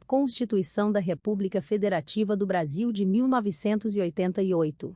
Constituição da República Federativa do Brasil de 1988.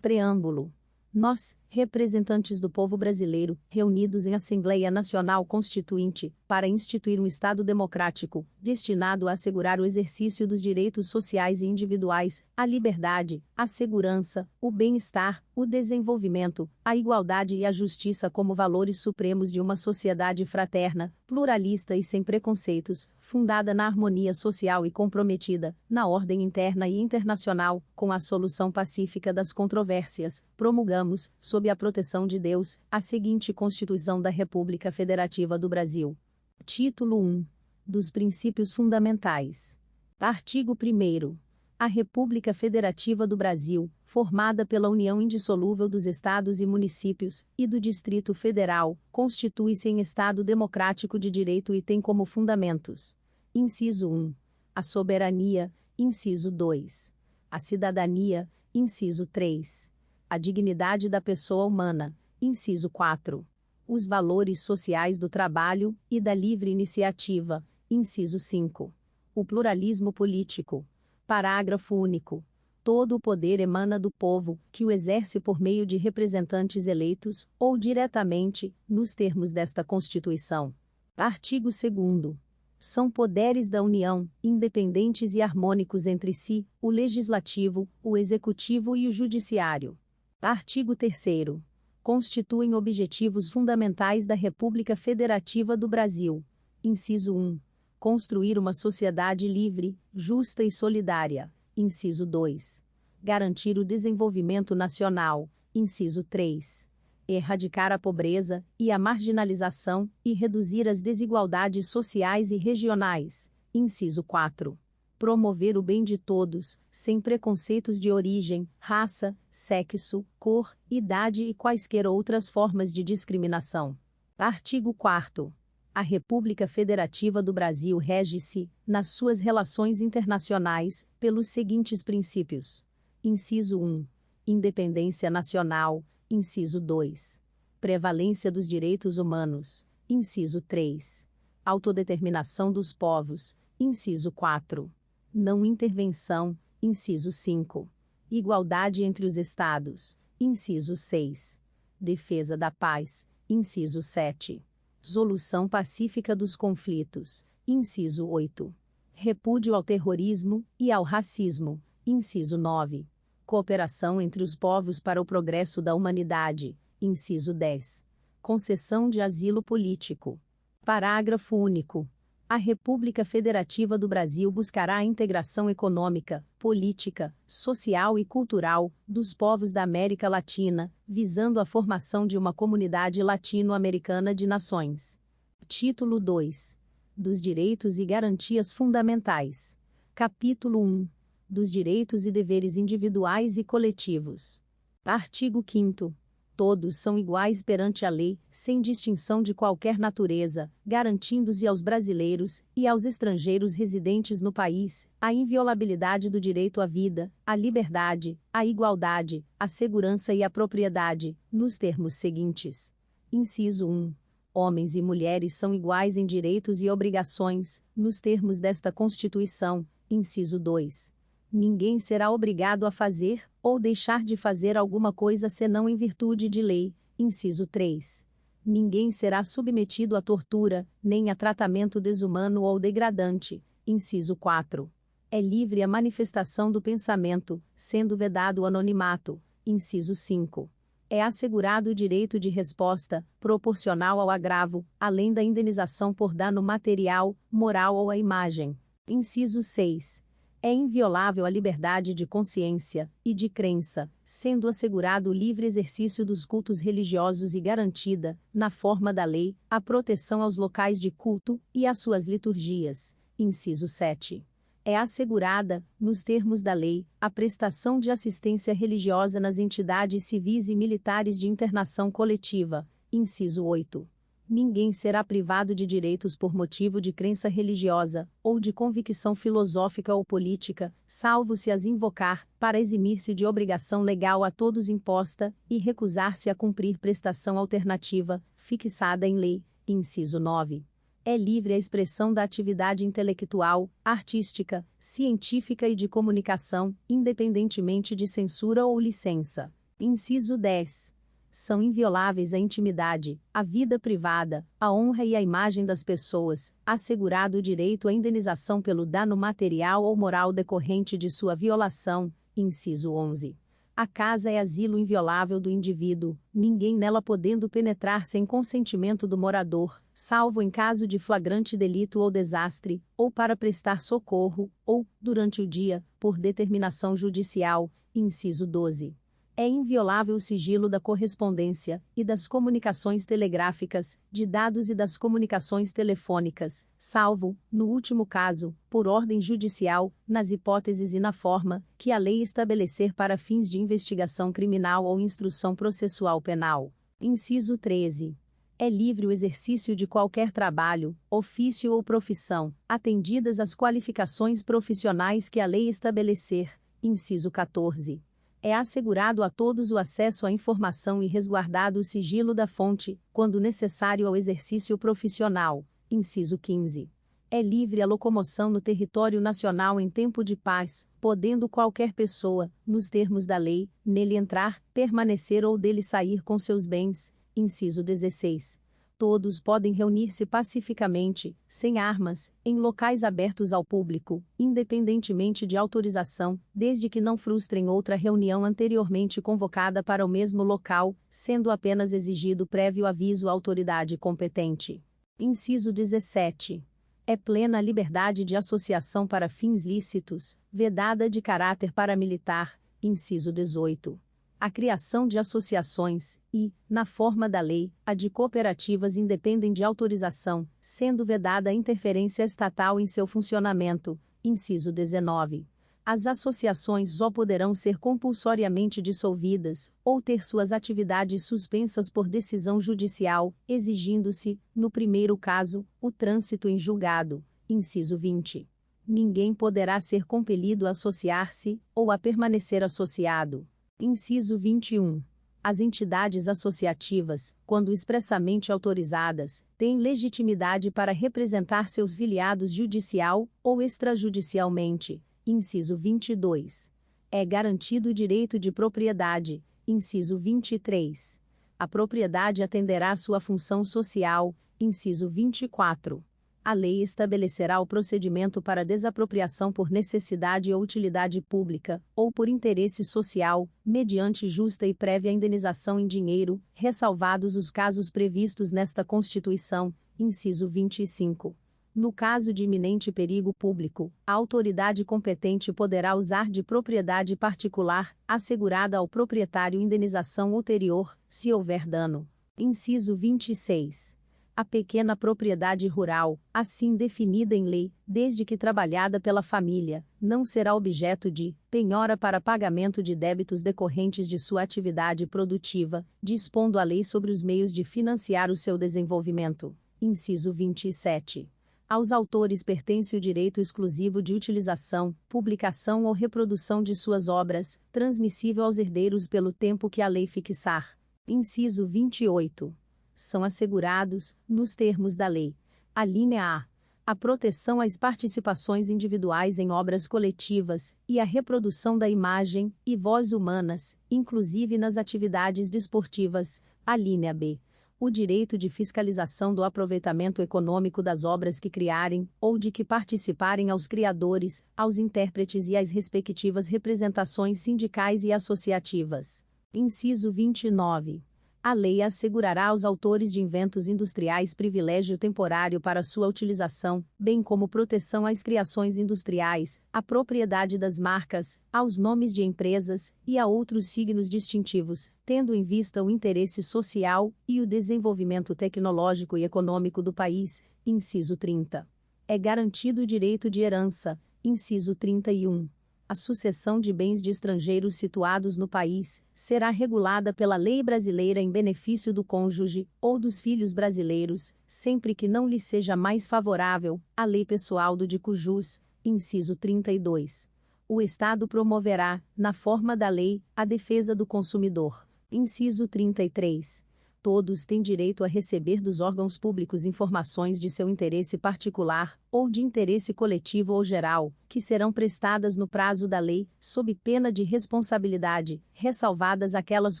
Preâmbulo. Nós, representantes do povo brasileiro, reunidos em Assembleia Nacional Constituinte, para instituir um Estado democrático, destinado a assegurar o exercício dos direitos sociais e individuais, a liberdade, a segurança, o bem-estar, o desenvolvimento, a igualdade e a justiça como valores supremos de uma sociedade fraterna, pluralista e sem preconceitos, fundada na harmonia social e comprometida, na ordem interna e internacional, com a solução pacífica das controvérsias, promulgamos, sob a proteção de Deus, a seguinte Constituição da República Federativa do Brasil. Título 1. Dos Princípios Fundamentais. Artigo 1º. A República Federativa do Brasil, formada pela união indissolúvel dos Estados e municípios, e do Distrito Federal, constitui-se em Estado democrático de direito e tem como fundamentos: inciso 1. A soberania, inciso 2. A cidadania, inciso 3. A dignidade da pessoa humana, inciso 4. Os valores sociais do trabalho e da livre iniciativa, inciso 5. O pluralismo político. Parágrafo único. Todo o poder emana do povo, que o exerce por meio de representantes eleitos, ou diretamente, nos termos desta Constituição. Artigo 2º. São poderes da União, independentes e harmônicos entre si, o Legislativo, o Executivo e o Judiciário. Artigo 3º. Constituem objetivos fundamentais da República Federativa do Brasil. Inciso 1. Construir uma sociedade livre, justa e solidária. Inciso 2. Garantir o desenvolvimento nacional. Inciso 3. Erradicar a pobreza e a marginalização e reduzir as desigualdades sociais e regionais. Inciso 4. Promover o bem de todos, sem preconceitos de origem, raça, sexo, cor, idade e quaisquer outras formas de discriminação. Artigo 4º. A República Federativa do Brasil rege-se, nas suas relações internacionais, pelos seguintes princípios. Inciso 1. Independência nacional. Inciso 2. Prevalência dos direitos humanos. Inciso 3. Autodeterminação dos povos. Inciso 4. Não intervenção. Inciso 5. Igualdade entre os Estados. Inciso 6. Defesa da paz. Inciso 7. Solução pacífica dos conflitos. Inciso 8. Repúdio ao terrorismo e ao racismo. Inciso 9. Cooperação entre os povos para o progresso da humanidade. Inciso 10. Concessão de asilo político. Parágrafo único. A República Federativa do Brasil buscará a integração econômica, política, social e cultural dos povos da América Latina, visando a formação de uma comunidade latino-americana de nações. Título 2. Dos Direitos e Garantias Fundamentais. Capítulo 1. Dos Direitos e Deveres Individuais e Coletivos. Artigo 5º. Todos são iguais perante a lei, sem distinção de qualquer natureza, garantindo-se aos brasileiros e aos estrangeiros residentes no país a inviolabilidade do direito à vida, à liberdade, à igualdade, à segurança e à propriedade, nos termos seguintes. Inciso 1. Homens e mulheres são iguais em direitos e obrigações, nos termos desta Constituição. Inciso 2. Ninguém será obrigado a fazer, ou deixar de fazer alguma coisa senão em virtude de lei. Inciso 3. Ninguém será submetido à tortura, nem a tratamento desumano ou degradante. Inciso 4. É livre a manifestação do pensamento, sendo vedado o anonimato. Inciso 5. É assegurado o direito de resposta, proporcional ao agravo, além da indenização por dano material, moral ou à imagem. Inciso 6. É inviolável a liberdade de consciência e de crença, sendo assegurado o livre exercício dos cultos religiosos e garantida, na forma da lei, a proteção aos locais de culto e às suas liturgias. Inciso 7. É assegurada, nos termos da lei, a prestação de assistência religiosa nas entidades civis e militares de internação coletiva. Inciso 8. Ninguém será privado de direitos por motivo de crença religiosa, ou de convicção filosófica ou política, salvo se as invocar, para eximir-se de obrigação legal a todos imposta, e recusar-se a cumprir prestação alternativa, fixada em lei. Inciso 9. É livre a expressão da atividade intelectual, artística, científica e de comunicação, independentemente de censura ou licença. Inciso 10. São invioláveis a intimidade, a vida privada, a honra e a imagem das pessoas, assegurado o direito à indenização pelo dano material ou moral decorrente de sua violação. Inciso 11. A casa é asilo inviolável do indivíduo, ninguém nela podendo penetrar sem consentimento do morador, salvo em caso de flagrante delito ou desastre, ou para prestar socorro, ou, durante o dia, por determinação judicial. Inciso 12. É inviolável o sigilo da correspondência, e das comunicações telegráficas, de dados e das comunicações telefônicas, salvo, no último caso, por ordem judicial, nas hipóteses e na forma, que a lei estabelecer para fins de investigação criminal ou instrução processual penal. Inciso 13. É livre o exercício de qualquer trabalho, ofício ou profissão, atendidas as qualificações profissionais que a lei estabelecer. Inciso 14. É assegurado a todos o acesso à informação e resguardado o sigilo da fonte, quando necessário ao exercício profissional. Inciso 15. É livre a locomoção no território nacional em tempo de paz, podendo qualquer pessoa, nos termos da lei, nele entrar, permanecer ou dele sair com seus bens. Inciso 16. Todos podem reunir-se pacificamente, sem armas, em locais abertos ao público, independentemente de autorização, desde que não frustrem outra reunião anteriormente convocada para o mesmo local, sendo apenas exigido prévio aviso à autoridade competente. Inciso 17. É plena a liberdade de associação para fins lícitos, vedada de caráter paramilitar. Inciso 18. A criação de associações, e, na forma da lei, a de cooperativas independem de autorização, sendo vedada a interferência estatal em seu funcionamento. Inciso 19. As associações só poderão ser compulsoriamente dissolvidas, ou ter suas atividades suspensas por decisão judicial, exigindo-se, no primeiro caso, o trânsito em julgado. Inciso 20. Ninguém poderá ser compelido a associar-se, ou a permanecer associado. Inciso 21. As entidades associativas, quando expressamente autorizadas, têm legitimidade para representar seus filiados judicial ou extrajudicialmente. Inciso 22. É garantido o direito de propriedade. Inciso 23. A propriedade atenderá à sua função social. Inciso 24. A lei estabelecerá o procedimento para desapropriação por necessidade ou utilidade pública, ou por interesse social, mediante justa e prévia indenização em dinheiro, ressalvados os casos previstos nesta Constituição. Inciso 25. No caso de iminente perigo público, a autoridade competente poderá usar de propriedade particular, assegurada ao proprietário indenização ulterior, se houver dano. Inciso 26. A pequena propriedade rural, assim definida em lei, desde que trabalhada pela família, não será objeto de penhora para pagamento de débitos decorrentes de sua atividade produtiva, dispondo a lei sobre os meios de financiar o seu desenvolvimento. Inciso 27. Aos autores pertence o direito exclusivo de utilização, publicação ou reprodução de suas obras, transmissível aos herdeiros pelo tempo que a lei fixar. Inciso 28. São assegurados, nos termos da lei, alínea A, a proteção às participações individuais em obras coletivas, e a reprodução da imagem e voz humanas, inclusive nas atividades desportivas, alínea B, o direito de fiscalização do aproveitamento econômico das obras que criarem, ou de que participarem aos criadores, aos intérpretes e às respectivas representações sindicais e associativas. Inciso 29. A lei assegurará aos autores de inventos industriais privilégio temporário para sua utilização, bem como proteção às criações industriais, à propriedade das marcas, aos nomes de empresas, e a outros signos distintivos, tendo em vista o interesse social e o desenvolvimento tecnológico e econômico do país. Inciso 30. É garantido o direito de herança. Inciso 31. A sucessão de bens de estrangeiros situados no país será regulada pela lei brasileira em benefício do cônjuge ou dos filhos brasileiros, sempre que não lhe seja mais favorável a lei pessoal do Dicujus. Inciso 32. O Estado promoverá, na forma da lei, a defesa do consumidor. Inciso 33. Todos têm direito a receber dos órgãos públicos informações de seu interesse particular, ou de interesse coletivo ou geral, que serão prestadas no prazo da lei, sob pena de responsabilidade, ressalvadas aquelas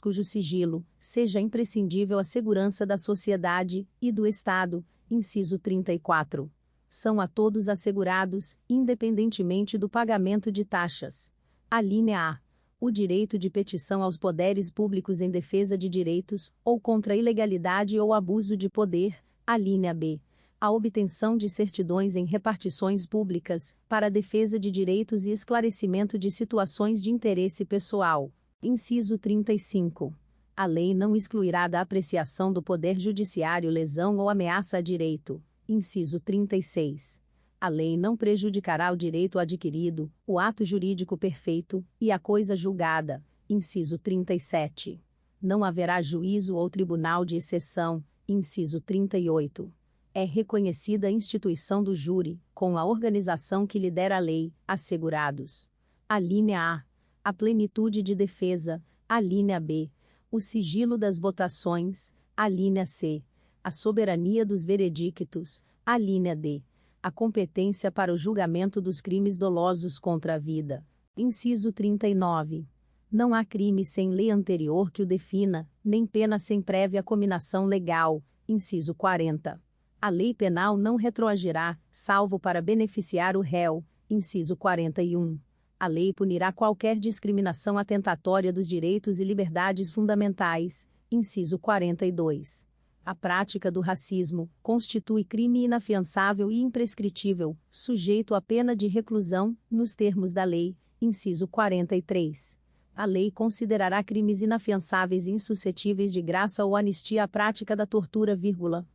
cujo sigilo seja imprescindível à segurança da sociedade e do Estado. Inciso 34. São a todos assegurados, independentemente do pagamento de taxas. Alínea A. O direito de petição aos poderes públicos em defesa de direitos, ou contra a ilegalidade ou abuso de poder. Alínea B. A obtenção de certidões em repartições públicas, para a defesa de direitos e esclarecimento de situações de interesse pessoal. Inciso 35. A lei não excluirá da apreciação do Poder Judiciário lesão ou ameaça a direito. Inciso 36. A lei não prejudicará o direito adquirido, o ato jurídico perfeito, e a coisa julgada. Inciso 37. Não haverá juízo ou tribunal de exceção. Inciso 38. É reconhecida a instituição do júri, com a organização que lhe der a lei, assegurados. Alínea A. A plenitude de defesa. Alínea B. O sigilo das votações. Alínea C. A soberania dos veredictos. Alínea D. A competência para o julgamento dos crimes dolosos contra a vida. Inciso 39. Não há crime sem lei anterior que o defina, nem pena sem prévia cominação legal. Inciso 40. A lei penal não retroagirá, salvo para beneficiar o réu. Inciso 41. A lei punirá qualquer discriminação atentatória dos direitos e liberdades fundamentais. Inciso 42. A prática do racismo constitui crime inafiançável e imprescritível, sujeito à pena de reclusão, nos termos da lei. Inciso 43. A lei considerará crimes inafiançáveis e insuscetíveis de graça ou anistia a prática da tortura,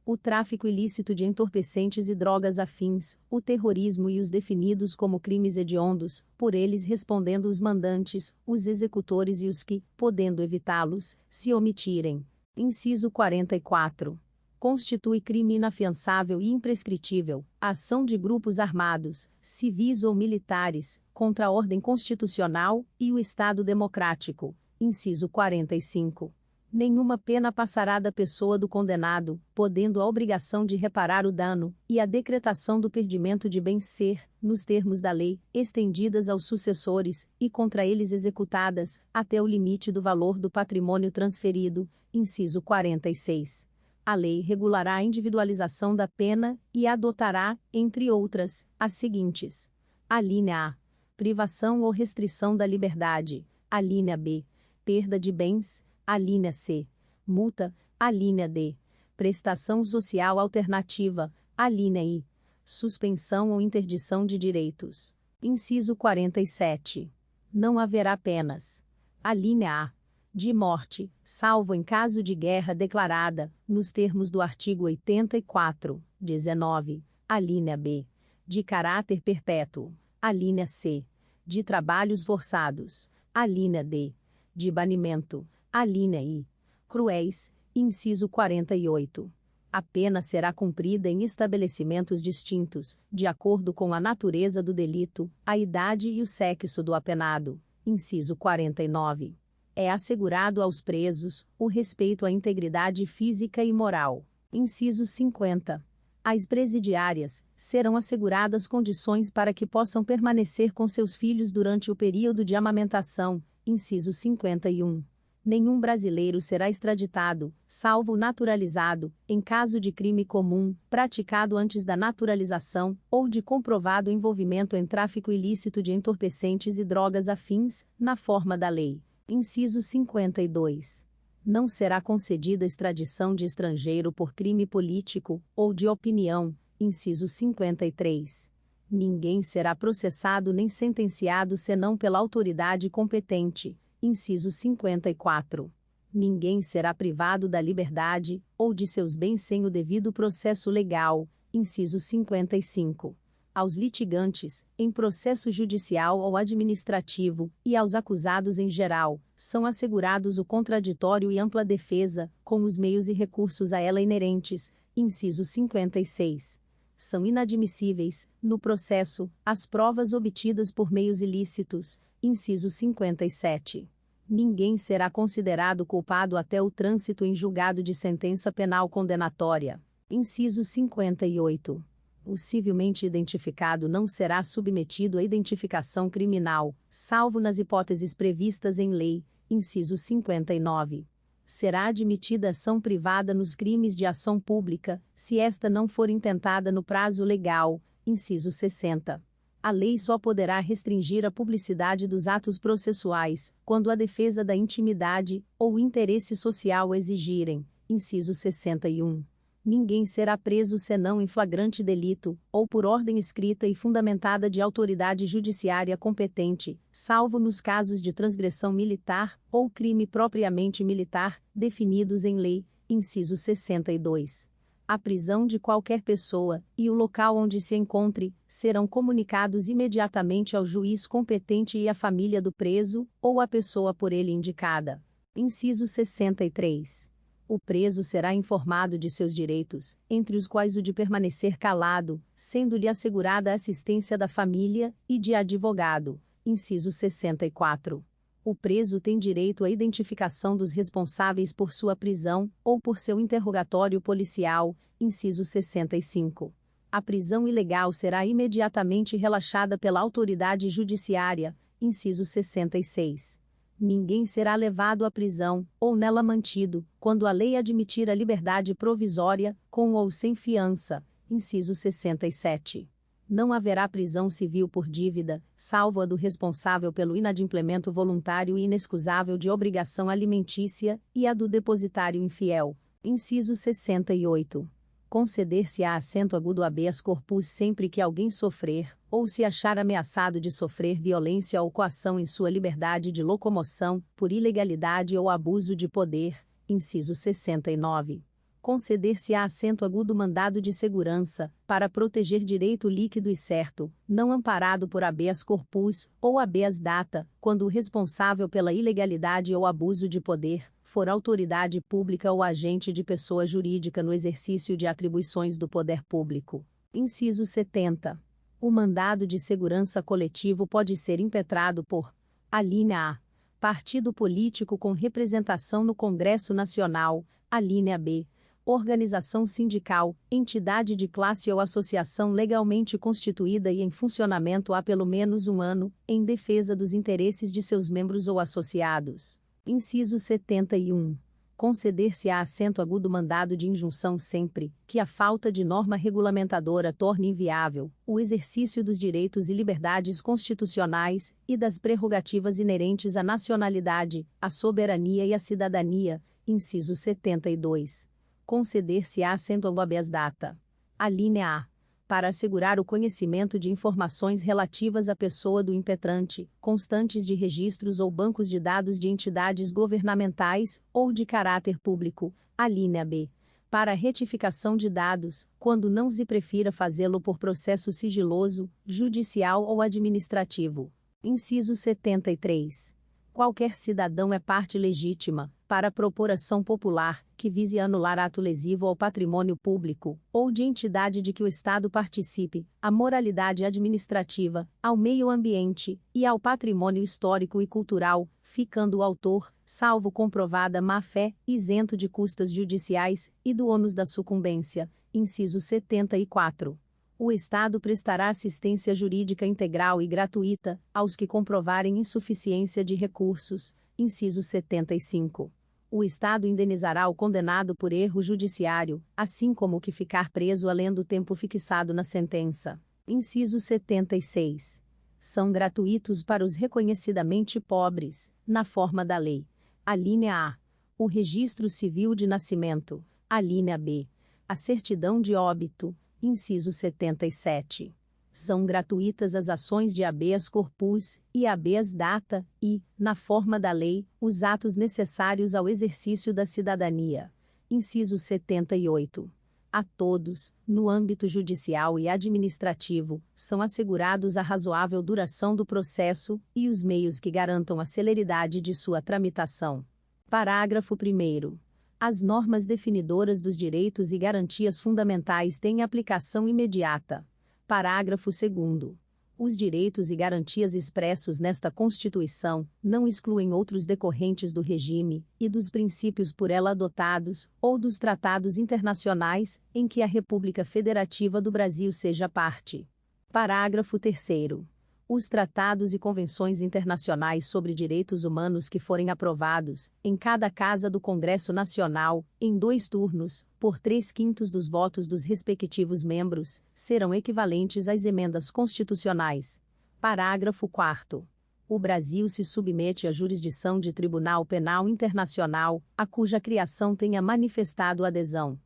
o tráfico ilícito de entorpecentes e drogas afins, o terrorismo e os definidos como crimes hediondos, por eles respondendo os mandantes, os executores e os que, podendo evitá-los, se omitirem. Inciso 44. Constitui crime inafiançável e imprescritível a ação de grupos armados, civis ou militares, contra a ordem constitucional e o Estado democrático. Inciso 45. Nenhuma pena passará da pessoa do condenado, podendo a obrigação de reparar o dano, e a decretação do perdimento de bens ser, nos termos da lei, estendidas aos sucessores, e contra eles executadas, até o limite do valor do patrimônio transferido. Inciso 46. A lei regulará a individualização da pena, e adotará, entre outras, as seguintes. Alínea A. Privação ou restrição da liberdade. Alínea B. Perda de bens. Alínea C. Multa. Alínea D. Prestação social alternativa. Alínea I. Suspensão ou interdição de direitos. Inciso 47. Não haverá penas. Alínea A. De morte, salvo em caso de guerra declarada, nos termos do artigo 84, 19. Alínea B. De caráter perpétuo. Alínea C. De trabalhos forçados. Alínea D. De banimento. Alínea I. Cruéis. Inciso 48. A pena será cumprida em estabelecimentos distintos, de acordo com a natureza do delito, a idade e o sexo do apenado. Inciso 49. É assegurado aos presos o respeito à integridade física e moral. Inciso 50. Às presidiárias serão asseguradas condições para que possam permanecer com seus filhos durante o período de amamentação. Inciso 51. Nenhum brasileiro será extraditado, salvo naturalizado, em caso de crime comum, praticado antes da naturalização, ou de comprovado envolvimento em tráfico ilícito de entorpecentes e drogas afins, na forma da lei. Inciso 52. Não será concedida extradição de estrangeiro por crime político, ou de opinião. Inciso 53. Ninguém será processado nem sentenciado senão pela autoridade competente. Inciso 54. Ninguém será privado da liberdade, ou de seus bens sem o devido processo legal. Inciso 55. Aos litigantes, em processo judicial ou administrativo, e aos acusados em geral, são assegurados o contraditório e ampla defesa, com os meios e recursos a ela inerentes. Inciso 56. São inadmissíveis, no processo, as provas obtidas por meios ilícitos. Inciso 57. Ninguém será considerado culpado até o trânsito em julgado de sentença penal condenatória. Inciso 58. O civilmente identificado não será submetido à identificação criminal, salvo nas hipóteses previstas em lei. Inciso 59. Será admitida ação privada nos crimes de ação pública, se esta não for intentada no prazo legal. Inciso 60. A lei só poderá restringir a publicidade dos atos processuais, quando a defesa da intimidade ou o interesse social exigirem. Inciso 61. Ninguém será preso senão em flagrante delito, ou por ordem escrita e fundamentada de autoridade judiciária competente, salvo nos casos de transgressão militar, ou crime propriamente militar, definidos em lei. Inciso 62. A prisão de qualquer pessoa, e o local onde se encontre, serão comunicados imediatamente ao juiz competente e à família do preso, ou à pessoa por ele indicada. Inciso 63. O preso será informado de seus direitos, entre os quais o de permanecer calado, sendo-lhe assegurada a assistência da família, e de advogado. Inciso 64. O preso tem direito à identificação dos responsáveis por sua prisão, ou por seu interrogatório policial. Inciso 65. A prisão ilegal será imediatamente relaxada pela autoridade judiciária. Inciso 66. Ninguém será levado à prisão, ou nela mantido, quando a lei admitir a liberdade provisória, com ou sem fiança. Inciso 67. Não haverá prisão civil por dívida, salvo a do responsável pelo inadimplemento voluntário e inexcusável de obrigação alimentícia, e a do depositário infiel. Inciso 68. Conceder-se-á assento agudo habeas corpus sempre que alguém sofrer, ou se achar ameaçado de sofrer violência ou coação em sua liberdade de locomoção, por ilegalidade ou abuso de poder. Inciso 69. Conceder-se-á assento agudo mandado de segurança, para proteger direito líquido e certo, não amparado por habeas corpus, ou habeas data, quando o responsável pela ilegalidade ou abuso de poder for autoridade pública ou agente de pessoa jurídica no exercício de atribuições do poder público. Inciso 70. O mandado de segurança coletivo pode ser impetrado por: alínea A. Partido político com representação no Congresso Nacional. Alínea B. Organização sindical, entidade de classe ou associação legalmente constituída e em funcionamento há pelo menos um ano, em defesa dos interesses de seus membros ou associados. Inciso 71. Conceder-se-á assento agudo mandado de injunção sempre que a falta de norma regulamentadora torne inviável o exercício dos direitos e liberdades constitucionais e das prerrogativas inerentes à nacionalidade, à soberania e à cidadania. Inciso 72. Conceder-se-á assento ao habeas data. Alínea A. Para assegurar o conhecimento de informações relativas à pessoa do impetrante, constantes de registros ou bancos de dados de entidades governamentais, ou de caráter público. Alínea B. Para a retificação de dados, quando não se prefira fazê-lo por processo sigiloso, judicial ou administrativo. Inciso 73. Qualquer cidadão é parte legítima, para propor ação popular, que vise anular ato lesivo ao patrimônio público, ou de entidade de que o Estado participe, à moralidade administrativa, ao meio ambiente, e ao patrimônio histórico e cultural, ficando o autor, salvo comprovada má-fé, isento de custas judiciais, e do ônus da sucumbência. Inciso 74. O Estado prestará assistência jurídica integral e gratuita, aos que comprovarem insuficiência de recursos. Inciso 75. O Estado indenizará o condenado por erro judiciário, assim como o que ficar preso além do tempo fixado na sentença. Inciso 76. São gratuitos para os reconhecidamente pobres, na forma da lei. Alínea A. O registro civil de nascimento. Alínea B. A certidão de óbito. Inciso 77. São gratuitas as ações de habeas corpus, e habeas data, e, na forma da lei, os atos necessários ao exercício da cidadania. Inciso 78. A todos, no âmbito judicial e administrativo, são assegurados a razoável duração do processo, e os meios que garantam a celeridade de sua tramitação. Parágrafo 1º. As normas definidoras dos direitos e garantias fundamentais têm aplicação imediata. Parágrafo 2º. Os direitos e garantias expressos nesta Constituição não excluem outros decorrentes do regime e dos princípios por ela adotados, ou dos tratados internacionais, em que a República Federativa do Brasil seja parte. Parágrafo 3º. Os tratados e convenções internacionais sobre direitos humanos que forem aprovados, em cada casa do Congresso Nacional, em 2 turnos, por 3/5 dos votos dos respectivos membros, serão equivalentes às emendas constitucionais. Parágrafo 4º. O Brasil se submete à jurisdição de Tribunal Penal Internacional, a cuja criação tenha manifestado adesão.